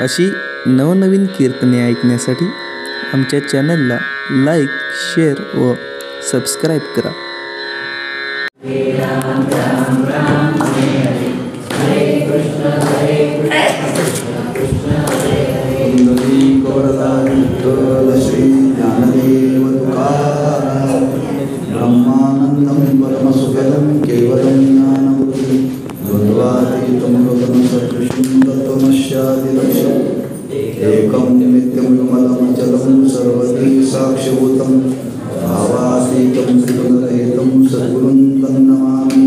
अशी नवनवीन कीर्तने ऐकण्यासाठी आमच्या चॅनलला लाईक, शेअर व सबस्क्राईब करा. श्री ज्ञानदेव तुकाराम. ब्रह्मानंदं परमसुखदं केवलं ज्ञानमूर्ति द्वन्द्वातीतं गगनं सदृशं तत्त्वमस्यादिलक्ष्यम् एकं नित्यमविमलमचलं सर्वधी साक्षिभूतं भावातीतं त्रिगुणरहितं सद्गुरुं तन्नमामि.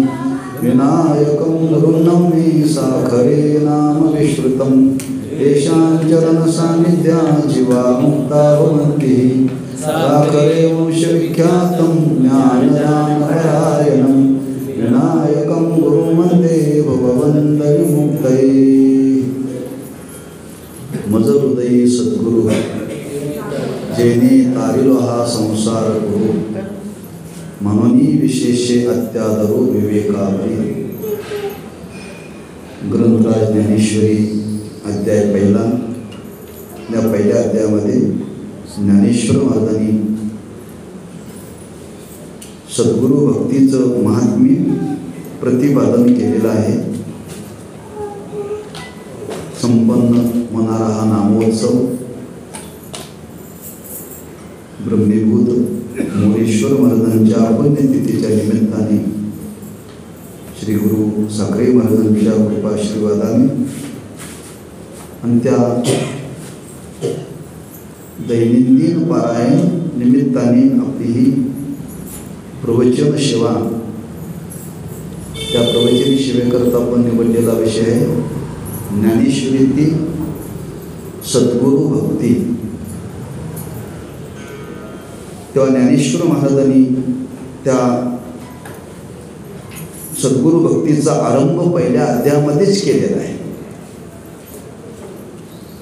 विनायकं गुरुं मे साखरे नाम विश्रुतं येषाञ्चरणसान्निध्या जीवा मुक्ता भवन्ति. साखरे वंशविख्यातं ज्ञानदानपरायणं विनायकं गुरुं वन्दे भववन्दविमुक्तये. मज हृदयी सद्गुरु जेने तारिलो हा संसार गुरु. म्हणून विशेषे अत्यादरो विवेकावरी. ग्रंथराज ज्ञानेश्वरी अध्याय पहिला. या पहिल्या अध्यायामध्ये ज्ञानेश्वर महाराजांनी सद्गुरु भक्तीचं महात्म्य प्रतिपादन केलेलं आहे. संपन्न होणारा हा नामोत्सव ब्रह्मीभूत मोरेश्वर महाराजांच्या पुण्यतिथीच्या निमित्ताने श्री गुरु साखरे महाराजांच्या कृपाआशीर्वादाने आणि त्या दैनंदिन पारायण निमित्ताने आपली ही प्रवचन सेवा, त्या प्रवचन सेवेकरता आपण निवडलेला विषय आहे ज्ञानेश्वरीतील सद्गुरु भक्ती. तेव्हा ज्ञानेश्वर महाराजांनी त्या सद्गुरु भक्तीचा आरंभ पहिल्या अध्यायामध्येच केलेला आहे.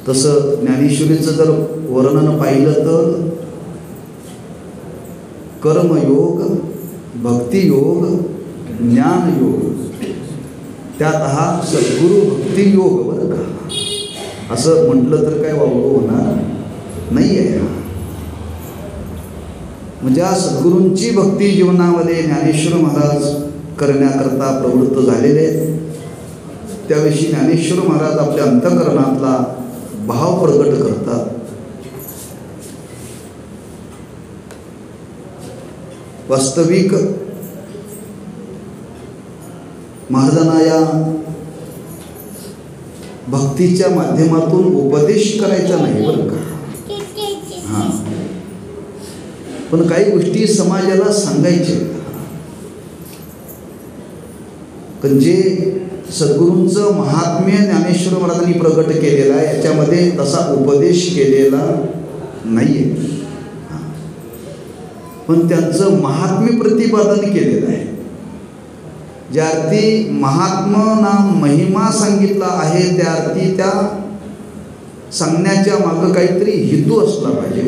तसं ज्ञानेश्वरीचं जर वर्णन पाहिलं तर कर्मयोग, भक्तियोग, ज्ञानयोग, त्यात हा सद्गुरु भक्तियोग बरं का, असं म्हटलं तर काय वावगं होणार नाही आहे. म्हणजे सद्गुरूंची भक्ती जीवनामध्ये ज्ञानेश्वर महाराज करण्याकरता प्रवृत्त झालेले आहेत. त्याविषयी ज्ञानेश्वर महाराज आपल्या अंतःकरणातला भाव प्रकट करतात. वास्तविक महाराजांना या भक्तीच्या माध्यमातून उपदेश करायचा नाही बरं का. हां, पण काही गोष्टी समाजाला सांगायच्या. पण जे सद्गुरूंचं महात्म्य ज्ञानेश्वर महाराजांनी प्रकट केलेलं आहे याच्यामध्ये तसा उपदेश केलेला नाही आहे, पण त्यांचं महात्म्य प्रतिपादन केलेलं आहे. ज्या अर्थी महात्म्याना महिमा सांगितला आहे त्या अर्थी त्या सांगण्याच्या मागं काहीतरी हेतू असला पाहिजे.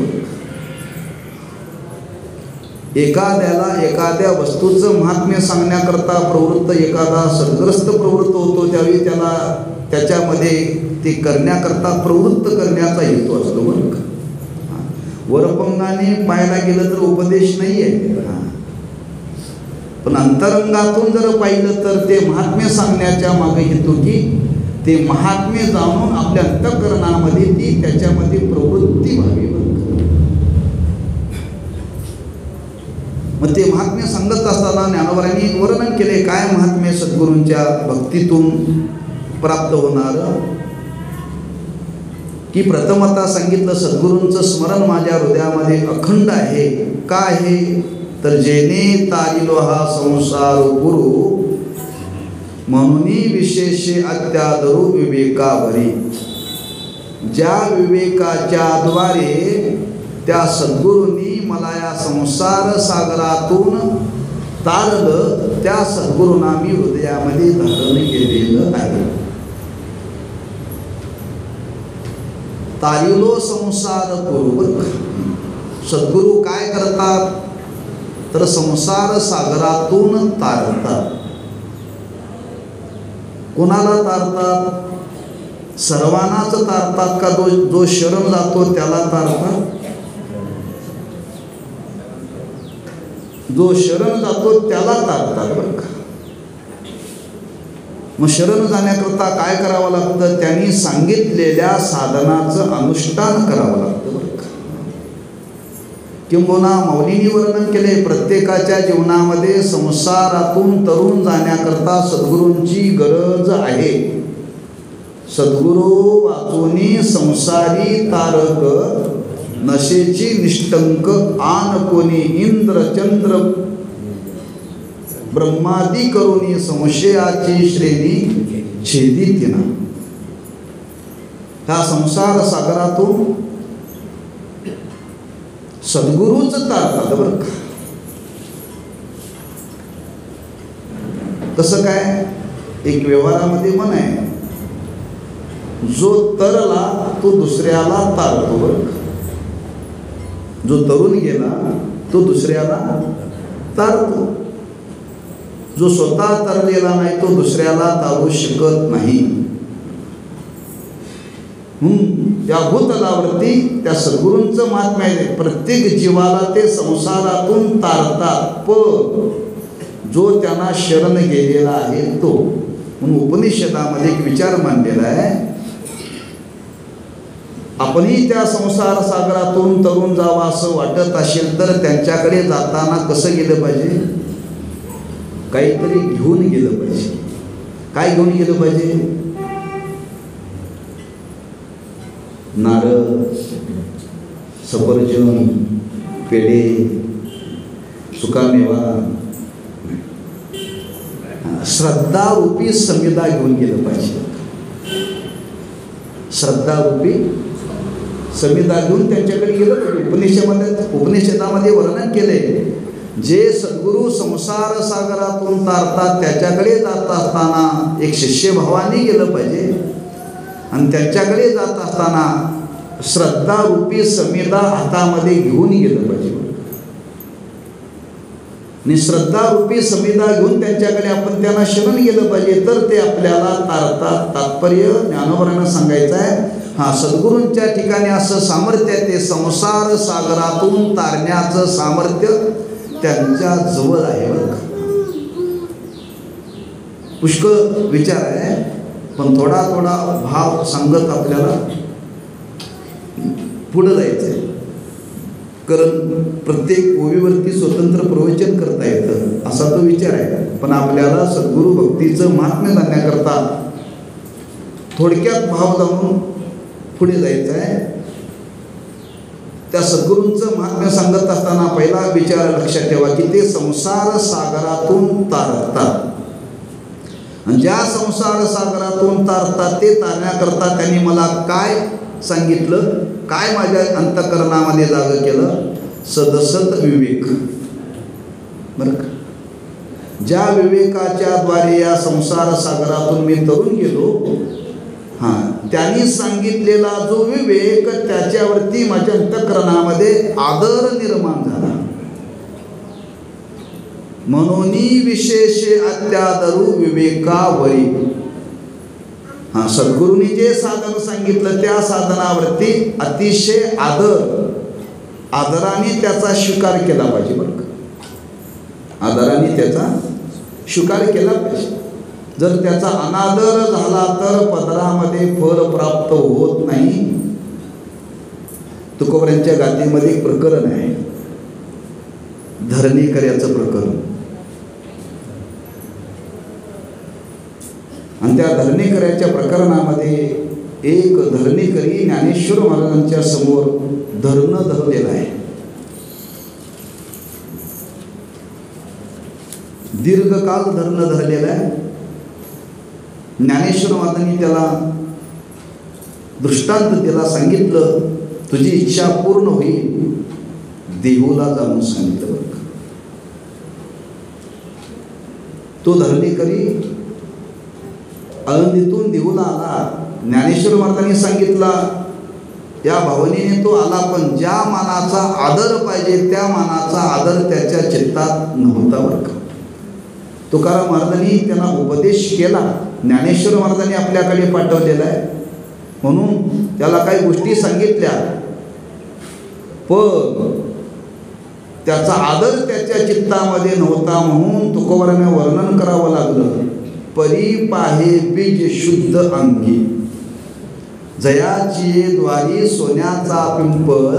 एखाद्याला एखाद्या वस्तूचं महात्म्य सांगण्याकरता प्रवृत्त एखादा सद्ग्रस्त प्रवृत्त होतो त्यावेळी त्याला त्याच्यामध्ये ते करण्याकरता प्रवृत्त करण्याचा हेतू असतो बरं का. वरपंगाने पाहायला गेलं तर उपदेश नाही आहे, पण अंतरंगातून जर पाहिलं तर ते महात्म्य सांगण्याच्या मागे हेतू की ते महात्म्य जाणून आपल्या अंतःकरणामध्ये ती त्याच्यामध्ये प्रवृत्ती व्हावी. मग ते महात्म्य सांगत असताना ज्ञानोबांनी वर्णन केले काय महात्म्य सद्गुरूंच्या भक्तीतून प्राप्त होणार. की प्रथमतः सांगितलं सद्गुरूंचं स्मरण माझ्या हृदयामध्ये अखंड आहे. का आहे तर जेने तारिलो हा संसार गुरु म्हणून विशेषे अत्यादरो विवेकावरी. ज्या विवेकाच्या द्वारे त्या सद्गुरूंनी मला या संसार सागरातून तारलं त्या सद्गुरूंना मी हृदयामध्ये धारण केलेलं आहे. तारिलो संसार गुरु. सद्गुरू काय करतात तर संसार सागरातून तारतात. कोणाला तारतात? सर्वांनाच तारतात का जो शरण जातो त्याला तारतात? जो शरण जातो त्याला तारतात बरं का. मग शरण जाण्याकरता काय करावं लागतं? त्यांनी सांगितलेल्या साधनाचं अनुष्ठान करावं लागतं बरं का. किंबहुना मौलींनी वर्णन केले, प्रत्येकाच्या जीवनामध्ये संसारातून तरुण जाण्याकरता सद्गुरूंची गरज आहे. सद्गुरू वाचूनी संसारी तारक, नशेची निष्टंक आन कोणी, इंद्र चंद्र ब्रह्मादी करुणी, संशयाची श्रेणी छेदी तिना. ह्या संसार सागरातून सद्गुरूच तारतात बरं का. कसं काय? एक व्यवहारामध्ये म्हण आहे, जो तरला तो दुसऱ्याला तारतो बरं का. जो तरुण गेला तो दुसऱ्याला तारतो. जो स्वतः तरलेला नाही तो दुसऱ्याला तारू शकत नाही. त्या भूतलावरती त्या सद्गुरूंचं महात्म्य आहे. प्रत्येक जीवाला ते संसारातून तारतात, पण जो त्यांना शरण गेलेला आहे तो. म्हणून उपनिषदामध्ये एक विचार मांडलेला आहे, आपणही त्या संसार सागरातून तरुण जावा असं वाटत असेल तर त्यांच्याकडे जाताना कसं गेलं पाहिजे? काहीतरी घेऊन गेलं पाहिजे. काय घेऊन गेलं पाहिजे? नारळ, सफरचंद, पेढे, सुकामेवा, श्रद्धारूपी संविदा घेऊन गेलं पाहिजे. श्रद्धारूपी संविदा घेऊन त्यांच्याकडे गेलं पाहिजे. उपनिषदामध्ये वर्णन केले, जे सद्गुरू संसार सागरातून तारतात त्याच्याकडे जात असताना एक शिष्यभावाने गेलं पाहिजे. आणि त्यांच्याकडे जात असताना श्रद्धारूपी संविदा हातामध्ये घेऊन गेलं पाहिजे. आणि श्रद्धारूपी संविदा घेऊन त्यांच्याकडे आपण त्यांना शरण गेलं पाहिजे, तर ते आपल्याला तारतात. तात्पर्य ज्ञानोबरांना सांगायचं आहे, हा सद्गुरूंच्या ठिकाणी असं सामर्थ्य आहे, ते संसार सागरातून तारण्याचं सामर्थ्य त्यांच्या जवळ आहे बरं का. पुष्कळ विचार आहे, पण थोडा थोडा भाव सांगत आपल्याला पुढं जायचं आहे. कारण प्रत्येक ओवीवरती स्वतंत्र प्रवचन करता येतं असा तो विचार आहे. पण आपल्याला सद्गुरू भक्तीचं महात्म्य जाणण्याकरता थोडक्यात भाव जाणून पुढे जायचं आहे. त्या सद्गुरूंचं महात्म्य सांगत असताना पहिला विचार लक्षात ठेवा की ते संसार सागरातून तारतात. आणि ज्या संसार सागरातून तारतात ते तारण्याकरता त्यांनी मला काय सांगितलं, काय माझ्या अंतःकरणामध्ये जागं केलं? सदसत विवेक बरं का. ज्या विवेकाच्या द्वारे या संसार सागरातून मी तरुण गेलो, त्यांनी सांगितलेला जो विवेक, त्याच्यावरती माझ्या अंतःकरणामध्ये आदर निर्माण झाला. म्हणून विशेषे अत्यादरू विवेकावरी. सद्गुरूंनी जे साधन सांगितलं त्या साधनावरती अतिशय आदराने त्याचा स्वीकार केला पाहिजे बरं का. आदराने त्याचा स्वीकार केला पाहिजे. जर त्याचा अनादर झाला तर पदरामध्ये फळ प्राप्त होत नाही. तुकोबऱ्यांच्या गाथेमध्ये एक प्रकरण आहे, धरणीकऱ्याचं प्रकरण. आणि त्या धरणीकऱ्याच्या प्रकरणामध्ये एक धरणीकरी ज्ञानेश्वर महाराजांच्या समोर धरणं धरलेलं आहे. दीर्घकाल धरणं धरलेलं आहे. ज्ञानेश्वर महाराजांनी त्याला दृष्टांत त्याला सांगितलं, तुझी इच्छा पूर्ण होईल, देहूला जाऊन सांगितलं बरं. तो धरणीकरी आळंदीतून देहूला आला. ज्ञानेश्वर महाराजांनी सांगितला, या भावनेने तो आला, पण ज्या मानाचा आदर पाहिजे त्या मानाचा आदर त्याच्या चित्तात नव्हता बरं का. तुकाराम महाराजांनी त्यांना उपदेश केला. ज्ञानेश्वर महाराजांनी आपल्याकडे पाठवलेला आहे. म्हणून त्याला काही गोष्टी सांगितल्या, पण त्याचा आदर त्याच्या चित्तामध्ये नव्हता, म्हणून तुकोबाराने वर्णन करावं लागलं. परी पाहे बीज शुद्ध अंगी, जयाची द्वारी सोन्याचा पिंपळ,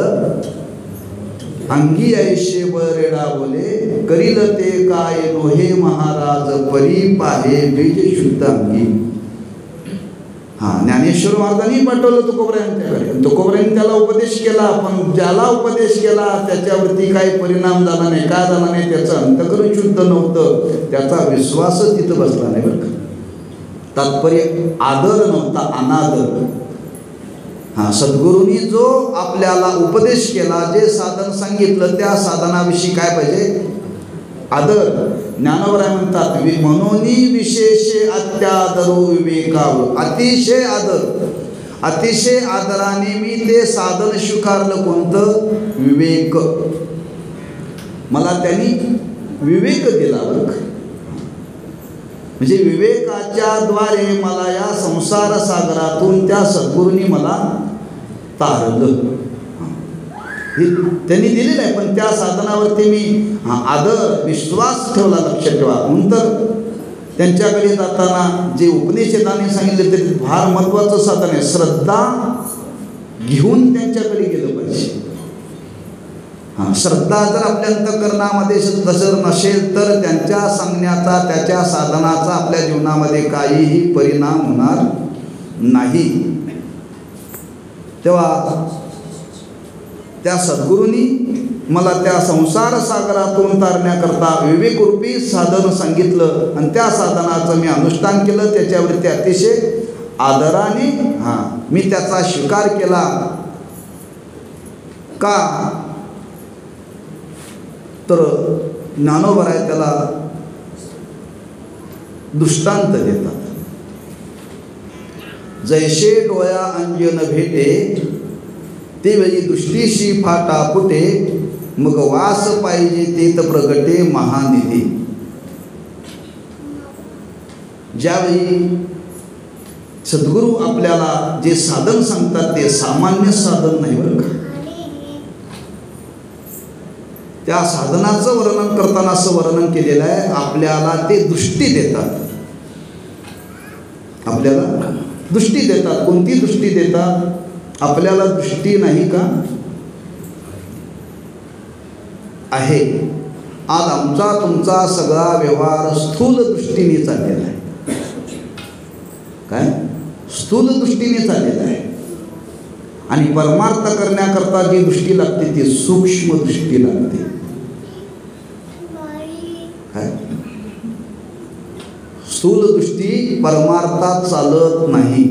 अंगी ऐशे बरेडा बोले, करील ते काय नोहे महाराज, परी पाहे बीज शुद्ध अंगी. ज्ञानेश्वर महाराजांनी पाठवलं तुकोबरायांच्याकडे. तुकोबरायांनी त्याला उपदेश केला, पण ज्याला उपदेश केला त्याच्यावरती काही परिणाम झाला नाही. काय झाला नाही? त्याचं अंतःकरण शुद्ध नव्हतं, त्याचा विश्वासच तिथं बसला नाही बरं का. तात्पर्य आदर नव्हता, अनादर. सद्गुरूंनी जो आपल्याला उपदेश केला, जे साधन सांगितलं, त्या साधनाविषयी काय पाहिजे? आदर. ज्ञानोबराय म्हणतात, म्हणून विशेषे अत्यादरो विवेकावर, अतिशय आदर, अतिशय आदराने मी ते साधन स्वीकारलं. कोणतं? विवेक. मला त्यांनी विवेक दिला बरं का. म्हणजे विवेकाच्या द्वारे मला या संसार सागरातून त्या सद्गुरूंनी मला तारलं. त्यांनी दिलेलं आहे, पण त्या साधनावरती मी आदर, विश्वास ठेवला. लक्षात ठेवा. नंतर त्यांच्याकडे जाताना जे उपनिषदाने सांगितले ते फार महत्त्वाचं साधन आहे. श्रद्धा घेऊन त्यांच्याकडे गेलं पाहिजे. श्रद्धा जर आपल्या अंतःकरणामध्ये जर नसेल तर त्यांच्या सांगण्याचा, त्याच्या साधनाचा आपल्या जीवनामध्ये काहीही परिणाम होणार नाही. तेव्हा त्या सद्गुरूंनी मला त्या संसार सागरातून तारण्याकरता विवेकरूपी साधन सांगितलं, आणि त्या साधनाचं मी अनुष्ठान केलं. त्याच्यावरती अतिशय आदराने मी त्याचा स्वीकार केला. का तर ज्ञानोबराय त्याला दृष्टांत देतात. जैसे डोया अंजन भेटे, ते वेळी दृष्टीशी फाटा फुटे, मग वास पाहिजे तेत प्रगटे महानिधी. ज्यावेळी सद्गुरू आपल्याला जे साधन सांगतात ते सामान्य साधन नाही बरं का. त्या साधनाचं वर्णन करताना असं वर्णन केलेलं आहे, आपल्याला ते दृष्टी देतात. आपल्याला दृष्टी देतात. कोणती दृष्टी देतात? आपल्याला दृष्टी नाही का आहे? आज आमचा तुमचा सगळा व्यवहार स्थूल दृष्टीने चाललेला आहे. काय? स्थूल दृष्टीने चाललेला आहे. आणि परमार्थ करण्याकरता जी दृष्टी लागते ती सूक्ष्म दृष्टी लागते. काय? स्थूल दृष्टी परमार्थात चालत नाही,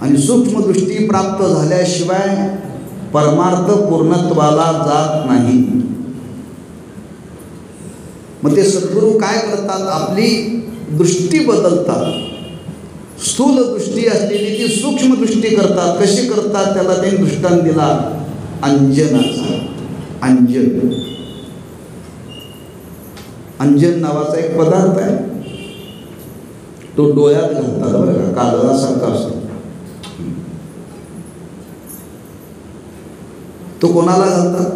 आणि सूक्ष्म दृष्टी प्राप्त झाल्याशिवाय परमार्थ पूर्णत्वाला जात नाही. मग ते सद्गुरू काय करतात? आपली दृष्टी बदलतात. स्थूल दृष्टी असलेली ती सूक्ष्म दृष्टी करतात. कशी करतात? त्याला त्यांनी दृष्टांत दिला अंजनाचा. अंजन, अंजन नावाचा एक पदार्थ आहे, तो डोळ्यात घालतात बरं का, काजळासारखा असतो. तो कोणाला घालतात?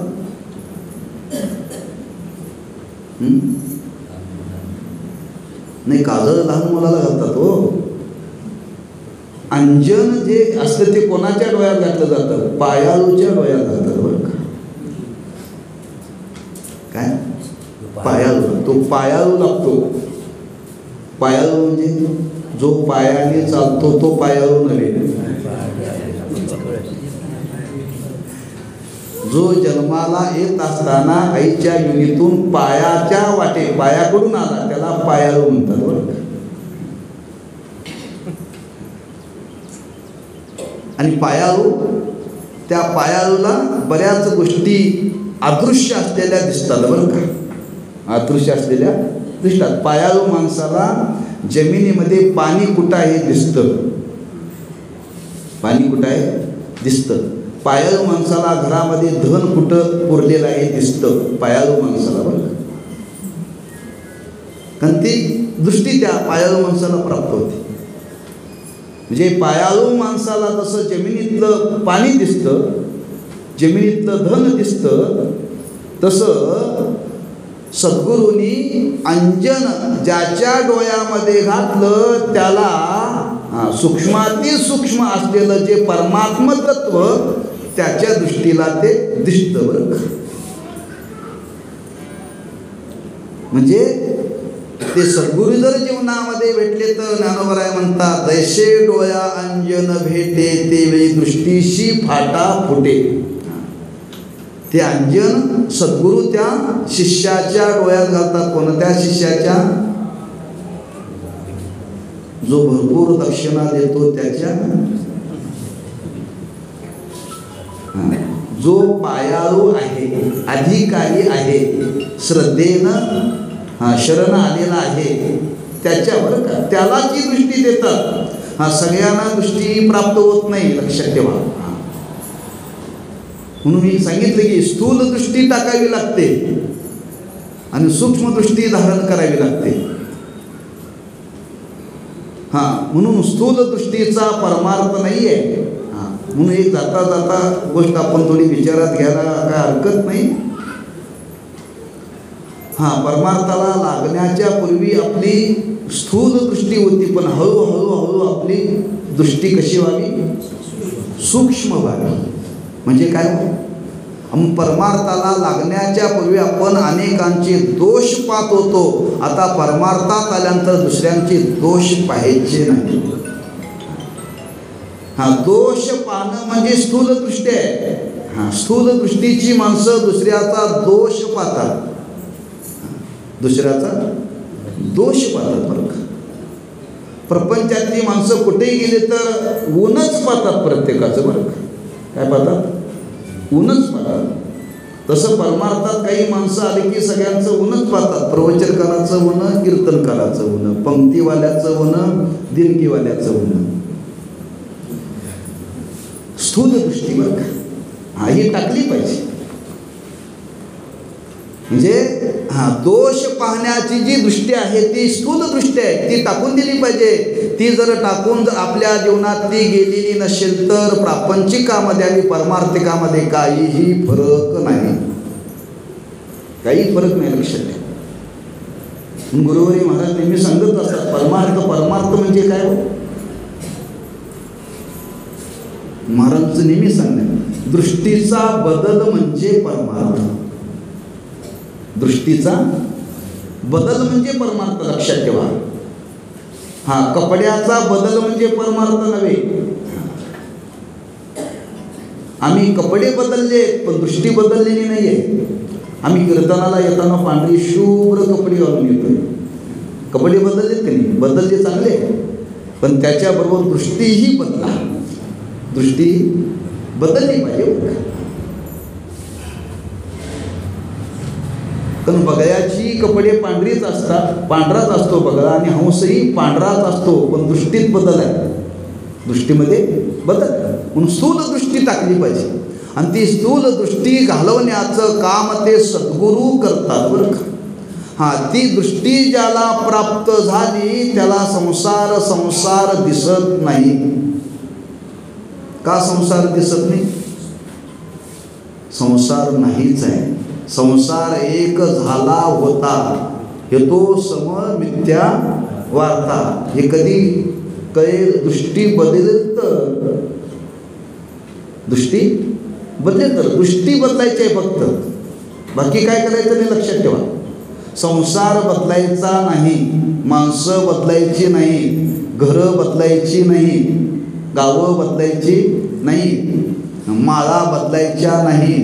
नाही, काजळ लहान मुलाला घालतात हो. अंजन जे असतं ते कोणाच्या डोळ्यात घातलं जातं? पायाळूच्या डोळ्यात घालतात बरं का. काय? पायाळू. तो पायाळू लागतो. पायाळू म्हणजे जो पायाने चालतो तो पायाळू नव्हे. जो जन्माला येत असताना आईच्या योनीतून पायाच्या वाटे, पायाकडून आला त्याला पायाळू म्हणतात बरं. आणि पायाळू, त्या पायाळूला बऱ्याच गोष्टी अदृश्य असलेल्या दिसतात बरं का. अदृश्य असलेल्या दिसतात. पायाळू माणसाला जमिनीमध्ये पाणी कुठं आहे दिसतं. पाणी कुठं आहे दिसतं. पायाळू माणसाला घरामध्ये धन कुठं पुरलेलं आहे दिसतं. पायाळू माणसाला बरं, कारण ती दृष्टी त्या पायाळू माणसाला प्राप्त होते. म्हणजे पायाळू माणसाला जसं जमिनीतलं पाणी दिसतं, जमिनीतलं धन दिसतं, तसं सद्गुरूंनी अंजन ज्याच्या डोळ्यामध्ये घातलं त्याला सूक्ष्माती सूक्ष्म असलेलं जे परमात्म तत्व त्याच्या दृष्टीला ते दिसतं बरं का. म्हणजे ते सद्गुरू जर जीवनामध्ये भेटले तर ज्ञानोबराय म्हणतात, जैसे डोळ्या अंजन भेटे ते वेळी दृष्टीशी फाटा फुटे. ते अंजन सद्गुरू त्या शिष्याच्या डोळ्यात घालतात. कोणत्या शिष्याच्या? जो भरपूर दक्षिणा देतो त्याच्या, जो पायाळू आहे, अधिकारी आहे, श्रद्धेनं शरण आलेला आहे त्याच्यावर का त्याला जी दृष्टी देतात. सगळ्यांना दृष्टी प्राप्त होत नाही, लक्षात ठेवा. म्हणून मी सांगितलं की स्थूल दृष्टी टाकावी लागते आणि सूक्ष्म दृष्टी धारण करावी लागते. म्हणून स्थूल दृष्टीचा परमार्थ नाही आहे. म्हणून एक जाता जाता गोष्ट आपण थोडी विचारात घ्यायला काय हरकत नाही. परमार्थाला लागण्याच्या पूर्वी आपली स्थूल दृष्टी होती, पण हळूहळू आपली दृष्टी कशी व्हावी? सूक्ष्म व्हावी. म्हणजे काय? परमार्थाला लागण्याच्या पूर्वी आपण अनेकांचे दोष पाहत होतो, आता परमार्थात आल्यानंतर दुसऱ्यांचे दोष पाहायचे नाही. दोष पाहणं म्हणजे स्थूल दृष्टी आहे. स्थूल दृष्टीची माणसं दुसऱ्याचा दोष पाहतात, दुसऱ्याचा दोष पाहतात बरं का. प्रपंचातली माणसं कुठेही गेले तर ऊनच पाहतात प्रत्येकाचं बरं का. काय पाहतात? ऊनच पाहतात. तसं परमार्थात काही माणसं आले की सगळ्यांचं ऊनच पाहतात. प्रवचनकाराचं ऊन, कीर्तनकाराचं ऊन, पंक्तीवाल्याचं ऊन, दिनकीवाल्याचं ऊन. स्थूल दृष्टी बरं का, ही टाकली पाहिजे. म्हणजे दोष पाहण्याची जी दृष्टी आहे ती स्थूल दृष्टी आहे, ती टाकून दिली पाहिजे. ती जर टाकून जर आपल्या जीवनात ती गेलेली नसेल तर प्रापंचिकामध्ये आणि परमार्थिकामध्ये काहीही फरक नाही, काही फरक नाही. लक्षात ठेवा. गुरुवारी महाराज नेहमी सांगत असतात, परमार्थ म्हणजे काय हो? महाराजचं नेहमी सांगण्यात, दृष्टीचा बदल म्हणजे परमार्थ. दृष्टीचा बदल म्हणजे परमार्थ, लक्षात ठेवा. कपड्याचा बदल म्हणजे परमार्थ नव्हे. आम्ही कपडे बदलले पण दृष्टी बदललेली नाहीये. आम्ही कीर्तनाला येताना पांढरी शुभ्र कपडे घालून येतोय. कपडे बदललेत की नाही? बदलले चांगले, पण त्याच्याबरोबर दृष्टीही बदला. दृष्टी बदलली पाहिजे. कारण बगळ्याची कपडे पांढरीच असतात, पांढराच असतो बगळा, आणि हंसही पांढराच असतो, पण दृष्टीत बदल आहे, दृष्टीमध्ये बदल. म्हणून स्थूल दृष्टी टाकली पाहिजे. आणि ती स्थूल दृष्टी घालवण्याचं काम ते सद्गुरू करतात बरं का. ती दृष्टी ज्याला प्राप्त झाली त्याला संसार दिसत नाही. का संसार दिसत नाही? संसार नाहीच आहे. संसार एक झाला होता, हे तो सम मिथ्या वार्ता. हे कधी कळेल? दृष्टी बदलेल तर. दृष्टी बदलेल तर. दृष्टी बदलायची आहे फक्त, बाकी काय करायचं नाही. लक्षात ठेवा. संसार बदलायचा नाही, माणसं बदलायची नाही, घरं बदलायची नाही, गावं बदलायची नाही, माळा बदलायच्या नाही,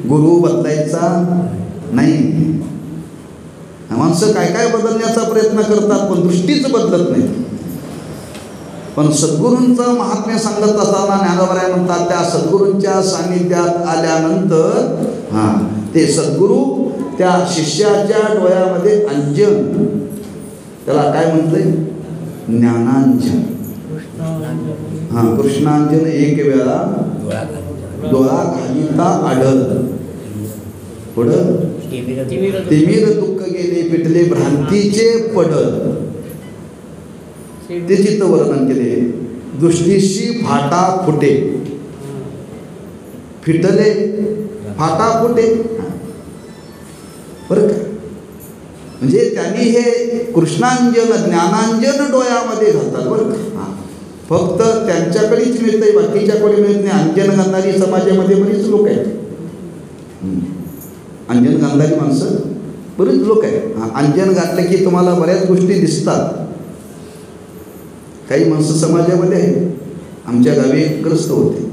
गुरु बदलायचा नाही. माणसं काय काय बदलण्याचा प्रयत्न करतात पण दृष्टीच बदलत नाही. पण सद्गुरूंचं महात्म्य सांगत असताना ज्ञानोबराय म्हणतात, त्या सद्गुरूंच्या सान्निध्यात आल्यानंतर ते सद्गुरू त्या शिष्याच्या डोळ्यामध्ये अंजन, त्याला काय म्हणतंय? ज्ञानांजन. कृष्णांजन एक वेळा डोळा घालिता आढळ. पुढं तिमिर दुःख गेले पिटले भ्रांतीचे पडल. ते चित्त वर्णन केले. दृष्टीशी फाटा फुटे, फिटले फाटा फुटे. बरं का, म्हणजे त्यांनी हे कृष्णांजन ज्ञानांजन डोळ्यामध्ये घालतात. बरं का, फक्त त्यांच्याकडेच मिळतंय, बाकीच्याकडे मिळत नाही. अंजन गांधारी समाजामध्ये बरीच लोक आहेत. अंजन गांधारी माणसं बरीच लोक आहेत. अंजन घातलं की तुम्हाला बऱ्याच गोष्टी दिसतात. काही माणसं समाजामध्ये आहेत. आमच्या गावी एक ग्रस्त होते,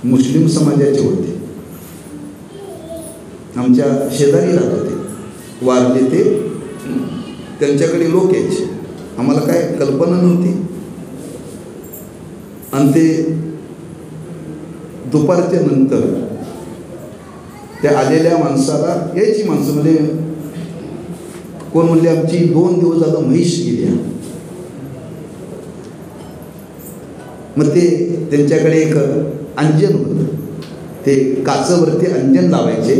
मुस्लिम समाजाचे होते, आमच्या शेजारी राहत होते, वारले ते. त्यांच्याकडे लोक यायचे, आम्हाला काय कल्पना नव्हती. आणि ते दुपारच्या नंतर त्या आलेल्या माणसाला यायची माणसं, म्हणजे कोण म्हणले आमची 2 दिवस झालं म्हैस गेली. मग ते त्यांच्याकडे एक अंजन होतं, ते काचेवरती अंजन लावायचे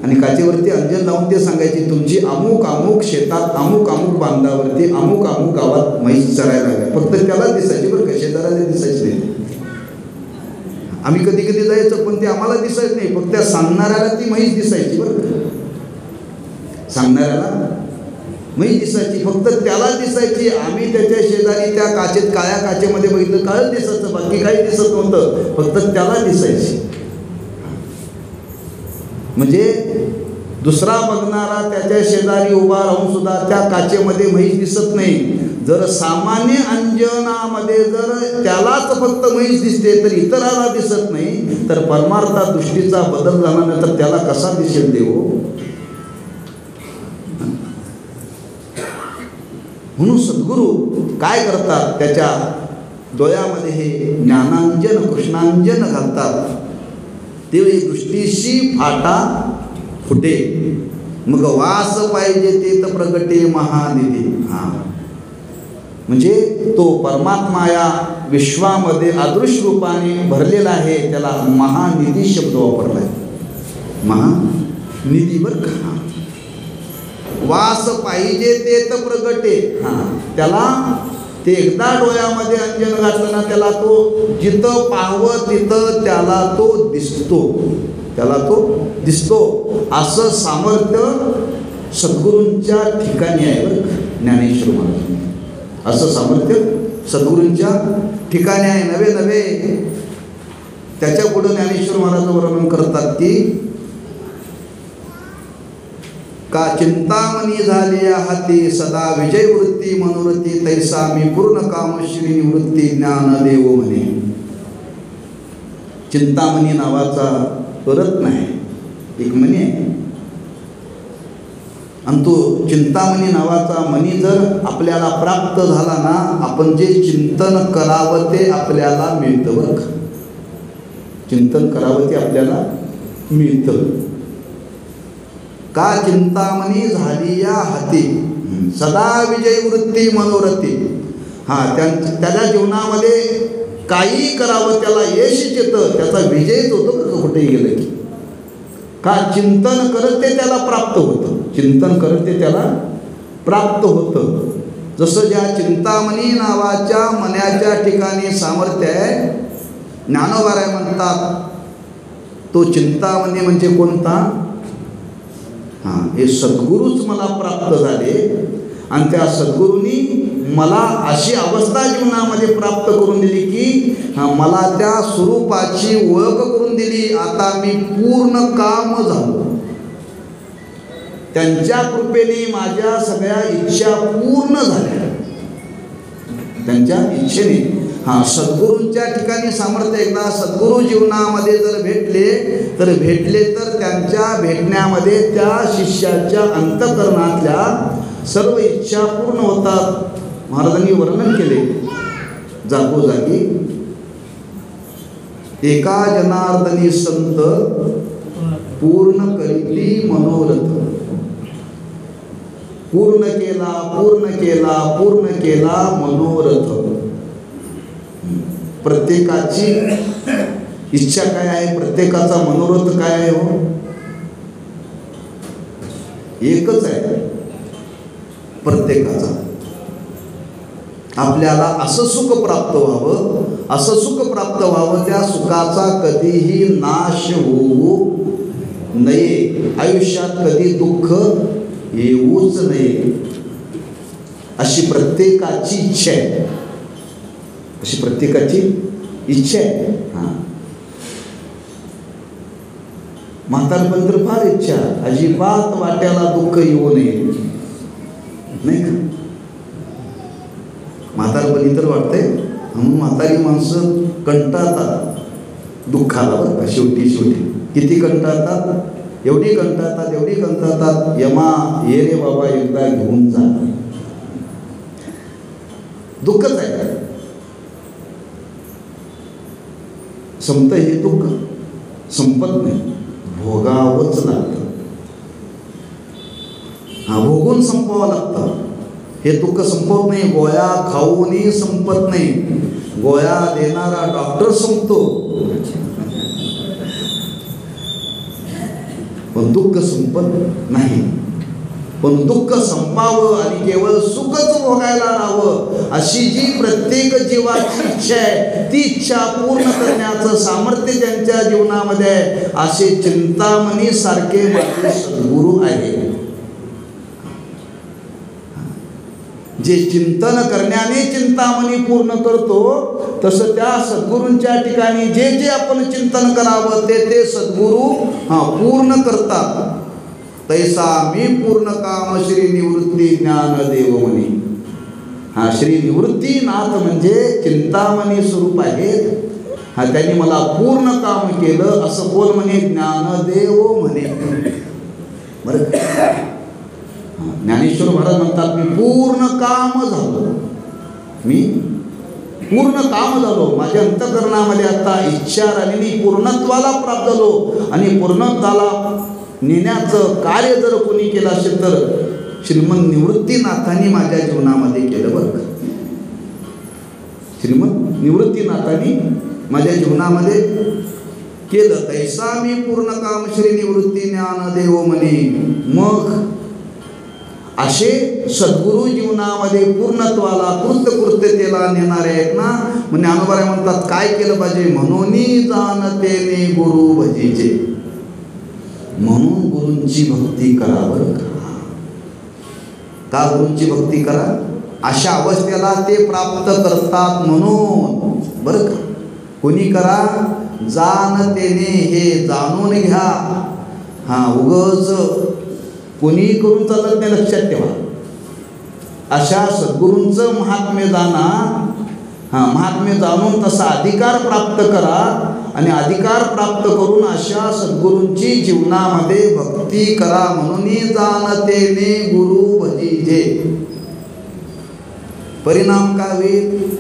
आणि काचेवरती अंजन लावून ते सांगायचे तुमची अमुक अमुक शेतात अमुक अमुक बांधावरती अमुक अमुक गावात म्हैस चरायला लागल्या. फक्त त्याला दिसायची, बरं का, शेजाऱ्याला दिसायची नाही. आम्ही कधी कधी जायचो पण ते आम्हाला दिसायचं नाही, फक्त त्या सांगणाऱ्याला ती म्हैस दिसायची. बरं का, सांगणाऱ्याला म्हैस दिसायची, फक्त त्याला दिसायची. आम्ही त्याच्या शेजारी त्या काचेत, काळ्या काचेमध्ये बघितलं, काळं दिसायचं, बाकी काही दिसत नव्हतं, फक्त त्याला दिसायची. म्हणजे दुसरा बघणारा त्याच्या शेजारी उभा राहून सुद्धा त्या काचेमध्ये म्हैस दिसत नाही. जर सामान्य अंजनामध्ये जर त्यालाच फक्त म्हैस दिसते तर इतराला दिसत नाही, तर परमार्था दृष्टीचा बदल झाल्यानंतर त्याला कसा दिसेल देव. म्हणून सद्गुरू काय करतात, त्याच्या डोळ्यामध्ये हे ज्ञानांजन कृष्णांजन घालतात. तेव्हा दृष्टीशी फाटा फुटे, मग वास पाहिजे ते तर प्रगटे महानिधी. म्हणजे तो परमात्मा या विश्वामध्ये अदृश्य रूपाने भरलेला आहे, त्याला महानिधी शब्द वापरला आहे. महानिधी. बरं का, वास पाहिजे ते तर प्रगटे. त्याला ते एकदा डोळ्यामध्ये अंजन घातलं ना, त्याला तो जिथं पाहावं तिथं त्याला तो दिसतो, त्याला तो दिसतो. असं सामर्थ्य सद्गुरूंच्या ठिकाणी आहे. बरं का, ज्ञानेश्वर महाराज असं सामर्थ्य सद्गुरूंच्या ठिकाणी आहे. नवे नवे त्याच्या पुढे ज्ञानेश्वर महाराज वर्णन करतात की का चिंतामणी झाली हाती सदा विजय वृत्ती मनोरथी तैसा मी पूर्ण कामश्री निवृत्ती ज्ञान देव म्हणे. चिंतामणी नावाचा रत्न आहे, एक मणी आहे, आणि तो चिंतामणी नावाचा मणी जर आपल्याला प्राप्त झाला ना, आपण जे चिंतन करावं ते आपल्याला मिळतं. बरं का, चिंतन करावं ते आपल्याला मिळतं. का चिंतामणी झाली या हाती सदा विजय वृत्ती मनोरथी. त्याच्या जीवनामध्ये काही करावं त्याला यश येतं, त्याचा विजयच होतो. बरं, कुठेही गेलं की का चिंतन करत ते त्याला प्राप्त होतं, चिंतन करत ते त्याला प्राप्त होतं. जसं ज्या चिंतामणी नावाच्या मण्याच्या ठिकाणी सामर्थ्य आहे, ज्ञानोबा म्हणतात तो चिंतामणी म्हणजे कोणता. हे सद्गुरूच मला प्राप्त झाले, आणि त्या सद्गुरूंनी मला अशी अवस्था जीवनामध्ये प्राप्त करून दिली की मला त्या स्वरूपाची ओळख करून दिली. आता मी पूर्ण काम झालो. त्यांच्या कृपेने माझ्या सगळ्या इच्छा पूर्ण झाल्या, त्यांच्या इच्छेने. सद्गुरूंच्या ठिकाणी सामर्थ्य. एकदा सद्गुरू जीवनामध्ये जर भेटले तर त्यांच्या भेटण्यामध्ये त्या शिष्याच्या अंतःकरणातल्या सर्व इच्छा पूर्ण होतात. महाराजांनी वर्णन केले जागोजागी, एका जनार्दनी संत पूर्ण करीती मनोरथ. पूर्ण केला पूर्ण केला पूर्ण केला मनोरथ. प्रत्येकाची इच्छा काय आहे, प्रत्येकाचा मनोरथ काय आहे हो, एकच आहे प्रत्येकाचा. आपल्याला असं सुख प्राप्त व्हावं, असं सुख प्राप्त व्हावं, त्या सुखाचा कधीही नाश होऊ नये, आयुष्यात कधी दुःख येऊच नये, अशी प्रत्येकाची इच्छा आहे, अशी प्रत्येकाची इच्छा आहे. म्हातारपण तर फार इच्छा, अजिबात वाट्याला दुःख येऊ नये, नाही का? म्हातारपणी तर वाटतंय, म्हणून म्हातारी माणसं कंटाळतात दुःखाला बरं का. शेवटी किती कंटाळतात? एवढी कंटाळतात, यमा ये रे बाबा एकदा घेऊन जा. दुःखच आहे, संपतं हे दुःख, संपत नाही, भोगावंच लागतं. भोगून संपवावं लागतं. हे दुःख संपत नाही, गोळ्या खाऊनही संपत नाही. गोळ्या देणारा डॉक्टर संपतो, पण दुःख संपत नाही. पण दुःख संपावं आणि केवळ सुखच भोगायला राहावं, अशी जी प्रत्येक जीवाची इच्छा आहे, ती इच्छा पूर्ण करण्याचं सामर्थ्य ज्यांच्या जीवनामध्ये आहे, असे चिंतामणी सारखे माझे सद्गुरू आहे. जे चिंतन करण्याने चिंतामणी पूर्ण करतो, तसं त्या सद्गुरूंच्या ठिकाणी जे जे आपण चिंतन करावं ते सद्गुरू पूर्ण करतात. तैसा मी पूर्ण काम श्री निवृत्ती ज्ञानदेव म्हणे. श्री निवृत्तीनाथ म्हणजे चिंतामणी स्वरूप आहेत. त्यांनी मला पूर्ण काम केलं, असं कोण म्हणे? ज्ञानदेव म्हणे. बरं, ज्ञानेश्वर महाराज म्हणतात, मी पूर्ण काम झालो, मी पूर्ण काम झालो. माझ्या अंतःकरणामध्ये आता इच्छा राहिलेली, पूर्णत्वाला प्राप्त झालो. आणि पूर्णत्वाला नेण्याचं कार्य जर कोणी केलं असेल तर श्रीमंत निवृत्तीनाथांनी माझ्या जीवनामध्ये केलं. बरं, श्रीमंत निवृत्तीनाथांनी माझ्या जीवनामध्ये केलं. तैसा मी पूर्ण काम श्री निवृत्ती ज्ञानदेव म्हणे. मग असे सद्गुरू जीवनामध्ये पूर्णत्वाला कृत्यकृत्यतेला नेणारे आहेत ना. म्हणजे ज्ञानोबा म्हणतात, काय केलं पाहिजे? म्हणून जाणतेने गुरु भजीचे, म्हणून गुरूंची भक्ती करा. बरं का गुरूंची भक्ती करा? अशा अवस्थेला ते प्राप्त करतात म्हणून. बरं का, कोणी करा? जाणतेने, हे जाणून घ्या. उगच कोणी करून चालत नाही, लक्षात ठेवा. अशा सद्गुरूंचं महात्म्य जाणा, महात्म्य जाणून तसा अधिकार प्राप्त करा. आणि अधिकार प्राप्त करून अशा सद्गुरूंची जीवनामध्ये भक्ती करा. म्हणून जाणतेने गुरु भजीजे. परिणाम काय होईल?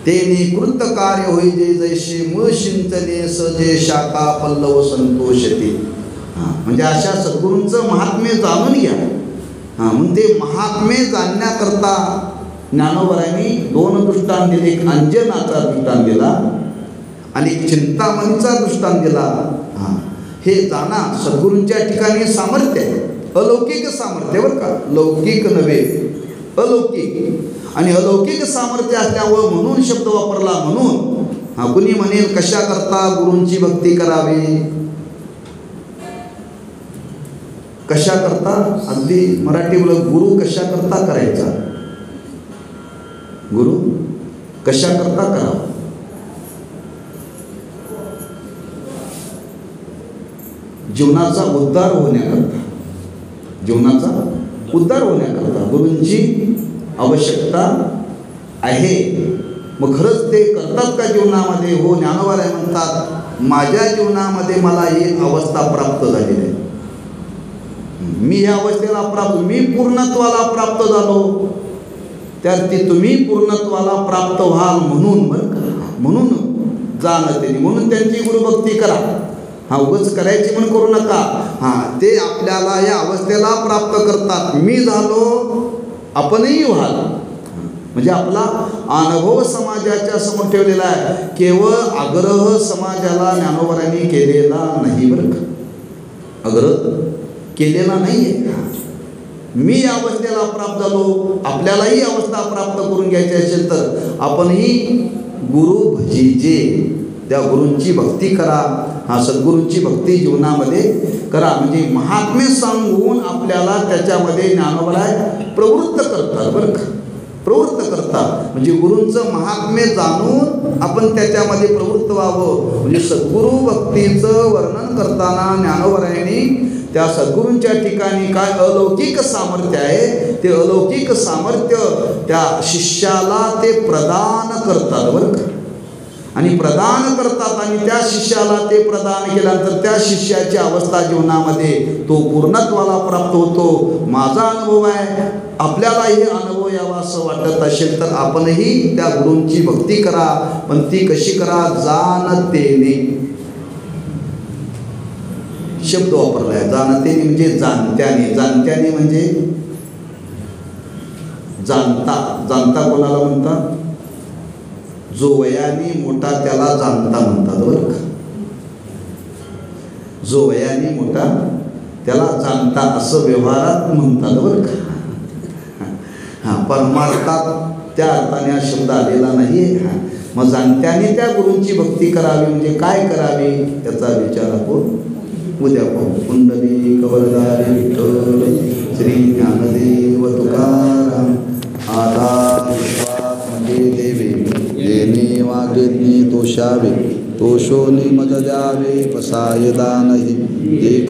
तेने कृत कार्य होईजे, जैसे मूळ चिंतने सजे शाखा पल्लव संतोषते. म्हणजे अशा सद्गुरूंचं महात्म्य जाणून घ्या. म्हणून ते महात्म्य जाणण्याकरता ज्ञानोबरांनी 2 दृष्टांत दिले. एक अंजनाचा दृष्टांत दिला आणि एक चिंतामणीचा दृष्टांत दिला. हे जाणा, सद्गुरूंच्या ठिकाणी सामर्थ्य आहे, अलौकिक सामर्थ्य. बरं का, लौकिक नव्हे, अलौकिक. आणि अलौकिक सामर्थ्य असल्यावर म्हणून शब्द वापरला. म्हणून कुणी म्हणेल, कशा करता गुरूंची भक्ती करावी? कशा करता? अगदी मराठी बोल, गुरु कशा करता करायचा? गुरु कशा करता करावा? जीवनाचा उद्धार होण्याकरता, जीवनाचा उद्धार होण्याकरता गुरूंची आवश्यकता आहे. मग खरंच ते करतात का जीवनामध्ये? हो, ज्ञानोबा म्हणतात, माझ्या जीवनामध्ये मला ही अवस्था प्राप्त झालेली आहे. मी या अवस्थेला प्राप्त, मी पूर्णत्वाला प्राप्त झालो. त्यार्थी तुम्ही पूर्णत्वाला प्राप्त व्हाल म्हणून. बरं का, म्हणून जाणते, म्हणून त्यांची गुरुभक्ती करा. उगाच करायची म्हणून करू नका. ते आपल्याला या अवस्थेला प्राप्त करतात. मी झालो, आपणही व्हाल. म्हणजे आपला अनुभव समाजाच्या समोर ठेवलेला आहे. केवळ आग्रह समाजाला ज्ञानोबरांनी केलेला नाही. बरं का, आग्रह केलेला नाही आहे. मी या अवस्थेला प्राप्त झालो, आपल्यालाही अवस्था प्राप्त करून घ्यायची असेल तर आपणही गुरु भजीजे, त्या गुरूंची भक्ती करा. सद्गुरूंची भक्ती जीवनामध्ये करा. म्हणजे महात्म्य सांगून आपल्याला त्याच्यामध्ये ज्ञानोबा प्रवृत्त करतात बरं का, प्रवृत्त करतात. म्हणजे गुरूंचं महात्म्य जाणून आपण त्याच्यामध्ये प्रवृत्त व्हावं. म्हणजे सद्गुरू भक्तीचं वर्णन करताना ज्ञानोबरायांनी त्या सद्गुरूंच्या ठिकाणी काय अलौकिक सामर्थ्य आहे, ते अलौकिक सामर्थ्य त्या शिष्याला ते प्रदान करतात बरं का. आणि प्रदान करतात आणि त्या शिष्याला ते प्रदान केल्यानंतर त्या शिष्याची अवस्था जीवनामध्ये तो पूर्णत्वाला प्राप्त होतो. माझा अनुभव आहे, आपल्यालाही अनुभव यावा असं वाटत असेल तर आपणही त्या गुरूंची भक्ती करा. पण ती कशी करा? जाणतेने शब्द वापरलाय. जाणतेने म्हणजे जाणत्याने. जाणत्याने म्हणजे जाणता. जाणता कोणाला म्हणतात? जो वयाने मोठा त्याला जाणता म्हणतात बरं का. जो वयाने मोठा त्याला जाणता असं व्यवहारात म्हणतात बरं का. परमार्थात त्या अर्थाने हा शब्द आलेला नाही. मग जाणत्याने त्या गुरूंची भक्ती करावी म्हणजे काय करावी त्याचा विचार आपण उद्या पाहू. कुंडली कवरदारी विठ्ठल श्री ज्ञानदेव तुकाराम. आधार विश्वास म्हणजे देवे, येणे वागेने तोषावे, तोषोनी मज द्यावे, पसाय दानही.